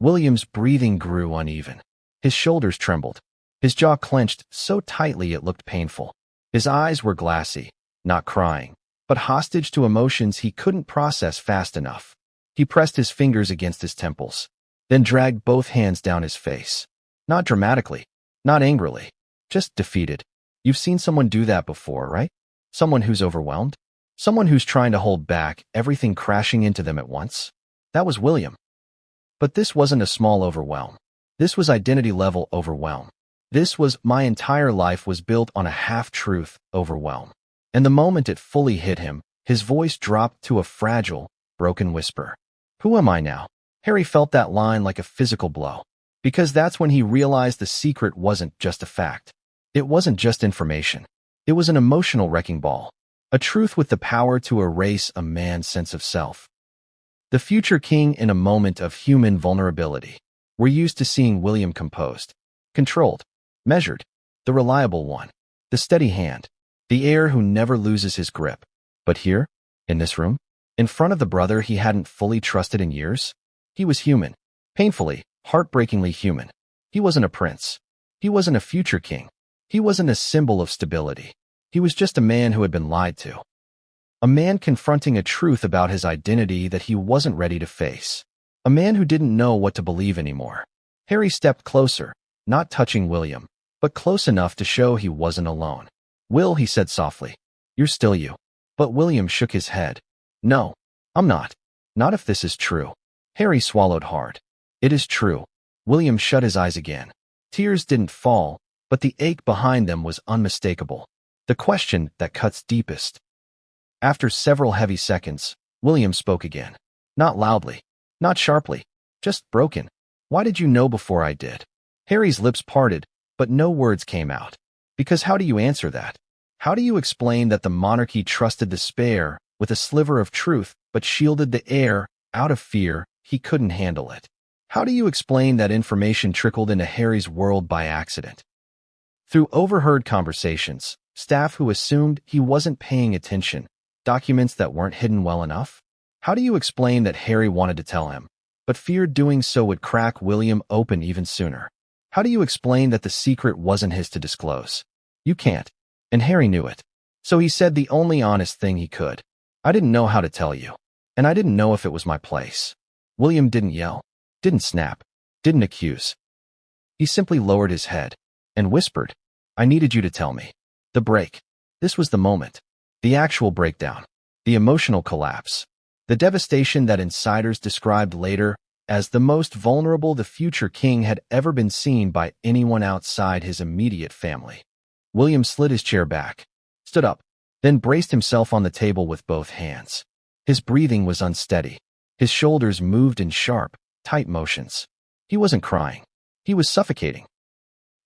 William's breathing grew uneven. His shoulders trembled. His jaw clenched so tightly it looked painful. His eyes were glassy, not crying, but hostage to emotions he couldn't process fast enough. He pressed his fingers against his temples, then dragged both hands down his face. Not dramatically, not angrily, just defeated. You've seen someone do that before, right? Someone who's overwhelmed? Someone who's trying to hold back everything crashing into them at once? That was William. But this wasn't a small overwhelm. This was identity-level overwhelm. This was my entire life was built on a half-truth overwhelm. And the moment it fully hit him, his voice dropped to a fragile, broken whisper. Who am I now? Harry felt that line like a physical blow. Because that's when he realized the secret wasn't just a fact. It wasn't just information. It was an emotional wrecking ball. A truth with the power to erase a man's sense of self. The future king in a moment of human vulnerability. We're used to seeing William composed, controlled, measured, the reliable one, the steady hand, the heir who never loses his grip. But here, in this room, in front of the brother he hadn't fully trusted in years, he was human, painfully, heartbreakingly human. He wasn't a prince. He wasn't a future king. He wasn't a symbol of stability. He was just a man who had been lied to. A man confronting a truth about his identity that he wasn't ready to face. A man who didn't know what to believe anymore. Harry stepped closer, not touching William, but close enough to show he wasn't alone. Will, he said softly, you're still you. But William shook his head. No, I'm not. Not if this is true. Harry swallowed hard. It is true. William shut his eyes again. Tears didn't fall, but the ache behind them was unmistakable. The question that cuts deepest. After several heavy seconds, William spoke again. Not loudly, not sharply, just broken. Why did you know before I did? Harry's lips parted, but no words came out. Because how do you answer that? How do you explain that the monarchy trusted the spare with a sliver of truth, but shielded the heir out of fear he couldn't handle it? How do you explain that information trickled into Harry's world by accident? Through overheard conversations, staff who assumed he wasn't paying attention, documents that weren't hidden well enough? How do you explain that Harry wanted to tell him, but feared doing so would crack William open even sooner? How do you explain that the secret wasn't his to disclose? You can't. And Harry knew it. So he said the only honest thing he could. I didn't know how to tell you. And I didn't know if it was my place. William didn't yell, didn't snap, didn't accuse. He simply lowered his head and whispered, I needed you to tell me. The break. This was the moment. The actual breakdown. The emotional collapse. The devastation that insiders described later as the most vulnerable the future king had ever been seen by anyone outside his immediate family. William slid his chair back, stood up, then braced himself on the table with both hands. His breathing was unsteady. His shoulders moved in sharp, tight motions. He wasn't crying. He was suffocating.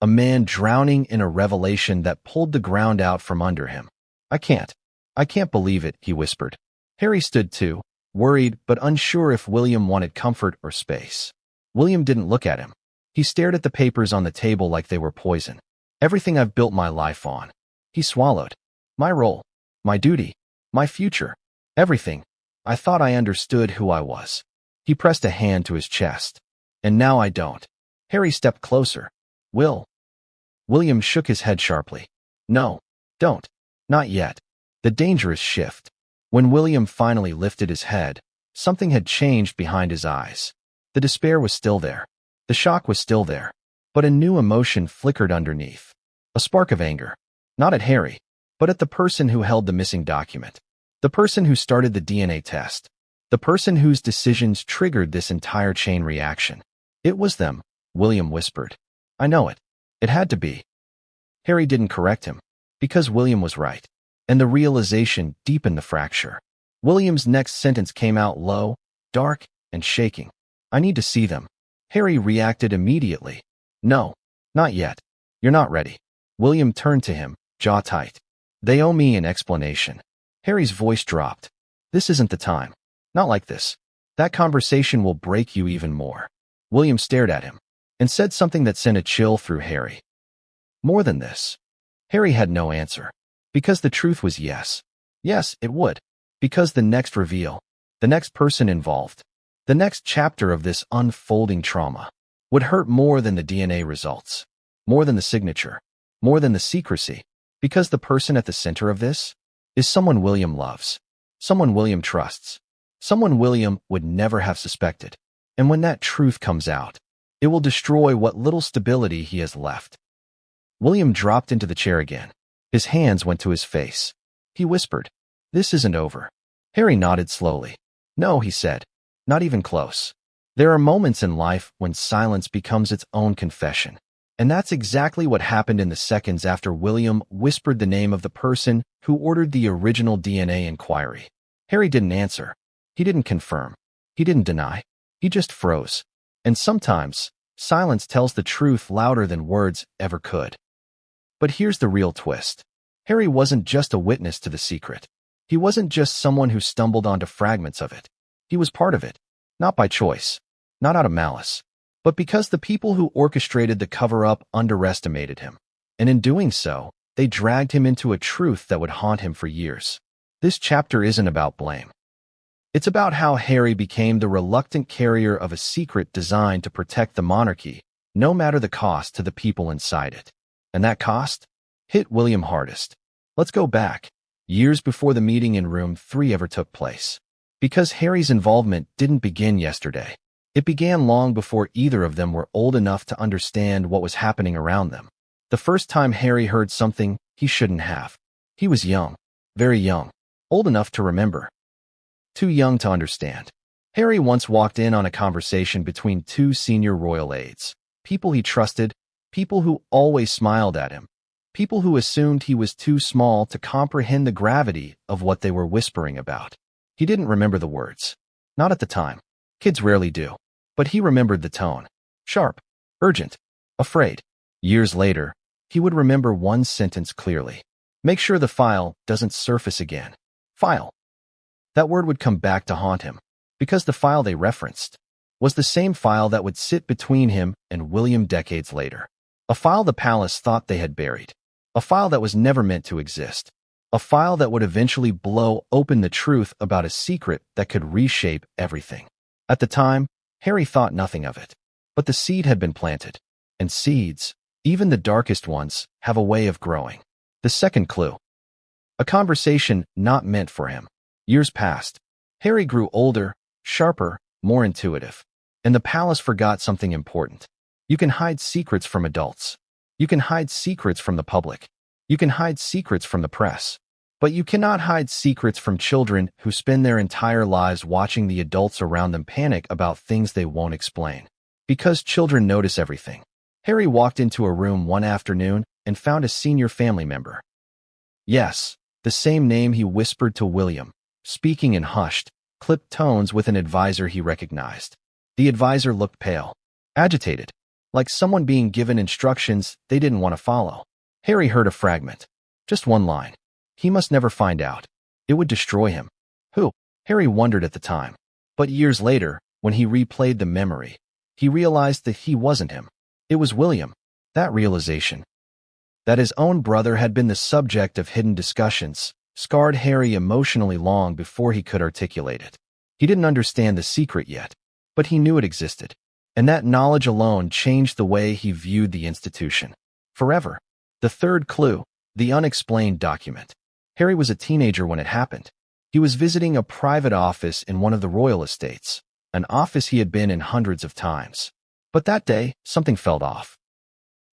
A man drowning in a revelation that pulled the ground out from under him. I can't believe it, he whispered. Harry stood too, worried but unsure if William wanted comfort or space. William didn't look at him. He stared at the papers on the table like they were poison. Everything I've built my life on. He swallowed. My role, my duty, my future, everything. I thought I understood who I was. He pressed a hand to his chest. And now I don't. Harry stepped closer. William shook his head sharply. No, don't. Not yet. The dangerous shift. When William finally lifted his head, something had changed behind his eyes. The despair was still there. The shock was still there. But a new emotion flickered underneath. A spark of anger. Not at Harry, but at the person who held the missing document. The person who started the DNA test. The person whose decisions triggered this entire chain reaction. It was them, William whispered. I know it. It had to be. Harry didn't correct him, because William was right. And the realization deepened the fracture. William's next sentence came out low, dark, and shaking. I need to see them. Harry reacted immediately. No, not yet. You're not ready. William turned to him, jaw tight. They owe me an explanation. Harry's voice dropped. This isn't the time. Not like this. That conversation will break you even more. William stared at him and said something that sent a chill through Harry. More than this. Harry had no answer. Because the truth was yes. Yes, it would. Because the next reveal, the next person involved, the next chapter of this unfolding trauma would hurt more than the DNA results, more than the signature, more than the secrecy, because the person at the center of this is someone William loves, someone William trusts, someone William would never have suspected. And when that truth comes out, it will destroy what little stability he has left. William dropped into the chair again. His hands went to his face. He whispered, "This isn't over." Harry nodded slowly. "No," he said, "not even close. There are moments in life when silence becomes its own confession. And that's exactly what happened in the seconds after William whispered the name of the person who ordered the original DNA inquiry. Harry didn't answer. He didn't confirm. He didn't deny. He just froze. And sometimes, silence tells the truth louder than words ever could. But here's the real twist. Harry wasn't just a witness to the secret. He wasn't just someone who stumbled onto fragments of it. He was part of it. Not by choice. Not out of malice. But because the people who orchestrated the cover-up underestimated him. And in doing so, they dragged him into a truth that would haunt him for years. This chapter isn't about blame. It's about how Harry became the reluctant carrier of a secret designed to protect the monarchy, no matter the cost to the people inside it. And that cost hit William hardest. Let's go back, years before the meeting in room 3 ever took place. Because Harry's involvement didn't begin yesterday. It began long before either of them were old enough to understand what was happening around them. The first time Harry heard something he shouldn't have. He was young, very young, old enough to remember. Too young to understand. Harry once walked in on a conversation between two senior royal aides, people he trusted, people who always smiled at him, people who assumed he was too small to comprehend the gravity of what they were whispering about. He didn't remember the words. Not at the time. Kids rarely do. But he remembered the tone. Sharp, urgent, afraid. Years later, he would remember one sentence clearly. Make sure the file doesn't surface again. File. That word would come back to haunt him, because the file they referenced was the same file that would sit between him and William decades later. A file the palace thought they had buried. A file that was never meant to exist. A file that would eventually blow open the truth about a secret that could reshape everything. At the time, Harry thought nothing of it. But the seed had been planted. And seeds, even the darkest ones, have a way of growing. The second clue. A conversation not meant for him. Years passed. Harry grew older, sharper, more intuitive. And the palace forgot something important. You can hide secrets from adults. You can hide secrets from the public. You can hide secrets from the press. But you cannot hide secrets from children who spend their entire lives watching the adults around them panic about things they won't explain. Because children notice everything. Harry walked into a room one afternoon and found a senior family member. Yes, the same name he whispered to William, speaking in hushed, clipped tones with an advisor he recognized. The advisor looked pale, agitated, like someone being given instructions they didn't want to follow. Harry heard a fragment. Just one line. He must never find out. It would destroy him. Who? Harry wondered at the time. But years later, when he replayed the memory, he realized that he wasn't him. It was William. That realization, that his own brother had been the subject of hidden discussions, scarred Harry emotionally long before he could articulate it. He didn't understand the secret yet, but he knew it existed. And that knowledge alone changed the way he viewed the institution. Forever. The third clue, the unexplained document. Harry was a teenager when it happened. He was visiting a private office in one of the royal estates, an office he had been in hundreds of times. But that day, something felt off.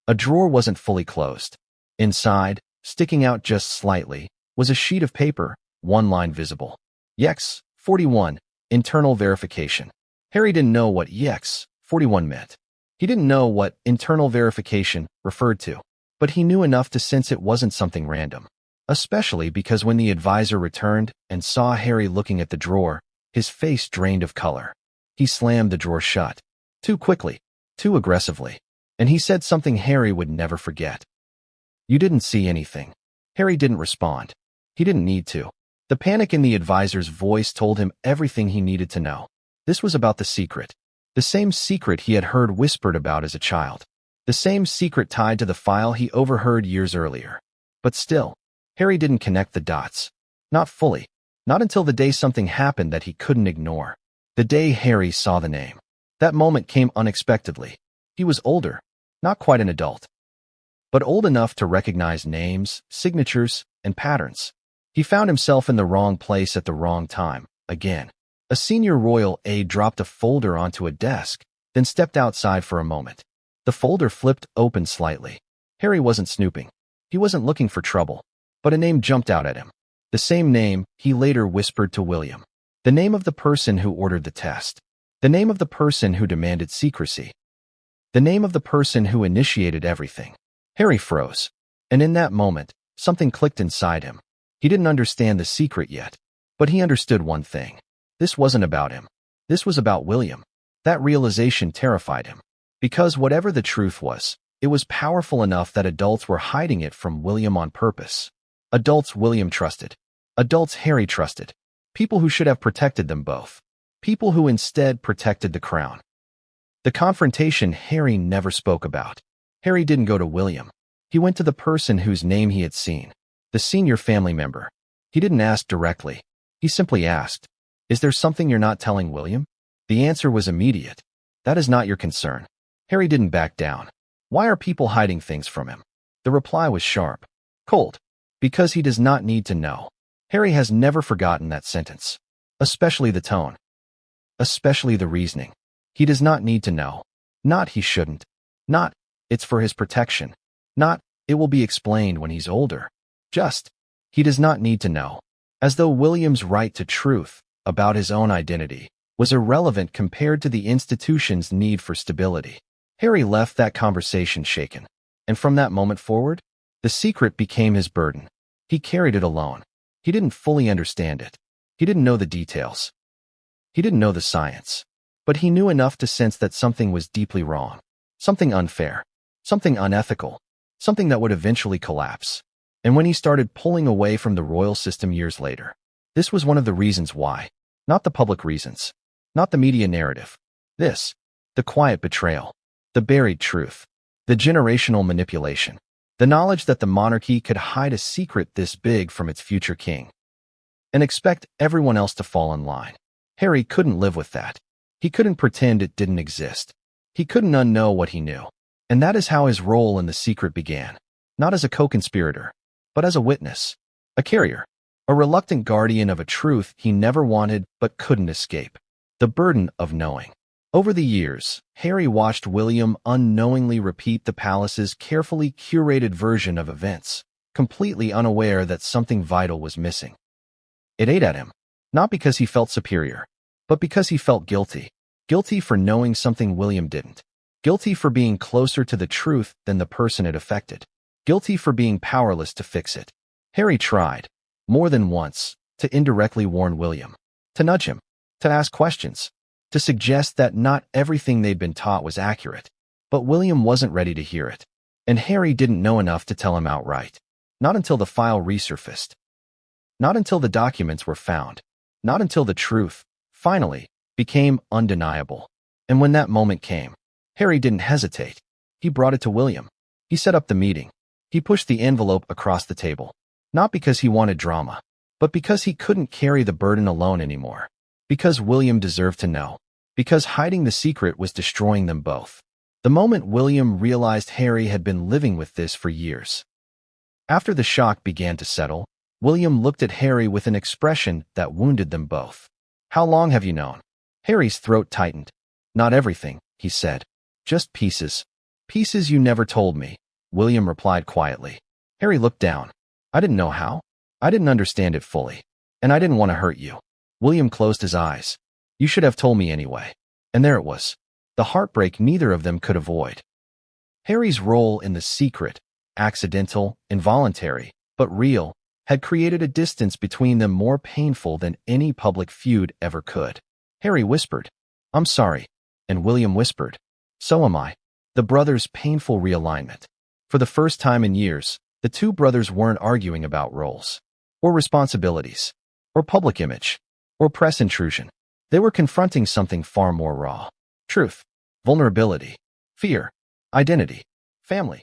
A drawer wasn't fully closed. Inside, sticking out just slightly, was a sheet of paper, one line visible. Yex, 41, internal verification. Harry didn't know what Yex, 41 meant. He didn't know what internal verification referred to, but he knew enough to sense it wasn't something random. Especially because when the advisor returned and saw Harry looking at the drawer, his face drained of color. He slammed the drawer shut. Too quickly, too aggressively. And he said something Harry would never forget. You didn't see anything. Harry didn't respond. He didn't need to. The panic in the advisor's voice told him everything he needed to know. This was about the secret. The same secret he had heard whispered about as a child. The same secret tied to the file he overheard years earlier. But still, Harry didn't connect the dots. Not fully. Not until the day something happened that he couldn't ignore. The day Harry saw the name. That moment came unexpectedly. He was older. Not quite an adult, but old enough to recognize names, signatures, and patterns. He found himself in the wrong place at the wrong time, again. A senior royal aide dropped a folder onto a desk, then stepped outside for a moment. The folder flipped open slightly. Harry wasn't snooping. He wasn't looking for trouble. But a name jumped out at him. The same name he later whispered to William. The name of the person who ordered the test. The name of the person who demanded secrecy. The name of the person who initiated everything. Harry froze. And in that moment, something clicked inside him. He didn't understand the secret yet, but he understood one thing. This wasn't about him. This was about William. That realization terrified him. Because whatever the truth was, it was powerful enough that adults were hiding it from William on purpose. Adults William trusted. Adults Harry trusted. People who should have protected them both. People who instead protected the crown. The confrontation Harry never spoke about. Harry didn't go to William. He went to the person whose name he had seen. The senior family member. He didn't ask directly. He simply asked, "Is there something you're not telling William?" The answer was immediate. "That is not your concern." Harry didn't back down. "Why are people hiding things from him?" The reply was sharp. Cold. "Because he does not need to know." Harry has never forgotten that sentence. Especially the tone. Especially the reasoning. He does not need to know. Not he shouldn't. Not, it's for his protection. Not, it will be explained when he's older. Just, he does not need to know. As though William's right to truth, about his own identity, was irrelevant compared to the institution's need for stability. Harry left that conversation shaken. And from that moment forward, the secret became his burden. He carried it alone. He didn't fully understand it. He didn't know the details. He didn't know the science. But he knew enough to sense that something was deeply wrong. Something unfair. Something unethical. Something that would eventually collapse. And when he started pulling away from the royal system years later, this was one of the reasons why. Not the public reasons. Not the media narrative. This. The quiet betrayal. The buried truth. The generational manipulation. The knowledge that the monarchy could hide a secret this big from its future king. And expect everyone else to fall in line. Harry couldn't live with that. He couldn't pretend it didn't exist. He couldn't unknow what he knew. And that is how his role in the secret began. Not as a co-conspirator, but as a witness. A carrier. A reluctant guardian of a truth he never wanted but couldn't escape. The burden of knowing. Over the years, Harry watched William unknowingly repeat the palace's carefully curated version of events, completely unaware that something vital was missing. It ate at him. Not because he felt superior, but because he felt guilty. Guilty for knowing something William didn't. Guilty for being closer to the truth than the person it affected. Guilty for being powerless to fix it. Harry tried, more than once, to indirectly warn William. To nudge him. To ask questions. To suggest that not everything they'd been taught was accurate. But William wasn't ready to hear it. And Harry didn't know enough to tell him outright. Not until the file resurfaced. Not until the documents were found. Not until the truth, finally, became undeniable. And when that moment came, Harry didn't hesitate. He brought it to William. He set up the meeting. He pushed the envelope across the table. Not because he wanted drama, but because he couldn't carry the burden alone anymore. Because William deserved to know. Because hiding the secret was destroying them both. The moment William realized Harry had been living with this for years. After the shock began to settle, William looked at Harry with an expression that wounded them both. "How long have you known?" Harry's throat tightened. "Not everything," he said. "Just pieces. Pieces you never told me," William replied quietly. Harry looked down. "I didn't know how. I didn't understand it fully. And I didn't want to hurt you." William closed his eyes. "You should have told me anyway." And there it was. The heartbreak neither of them could avoid. Harry's role in the secret, accidental, involuntary, but real, had created a distance between them more painful than any public feud ever could. Harry whispered, "I'm sorry," and William whispered, "So am I." The brothers' painful realignment. For the first time in years, the two brothers weren't arguing about roles, or responsibilities, or public image, or press intrusion. They were confronting something far more raw. Truth, vulnerability, fear, identity, family.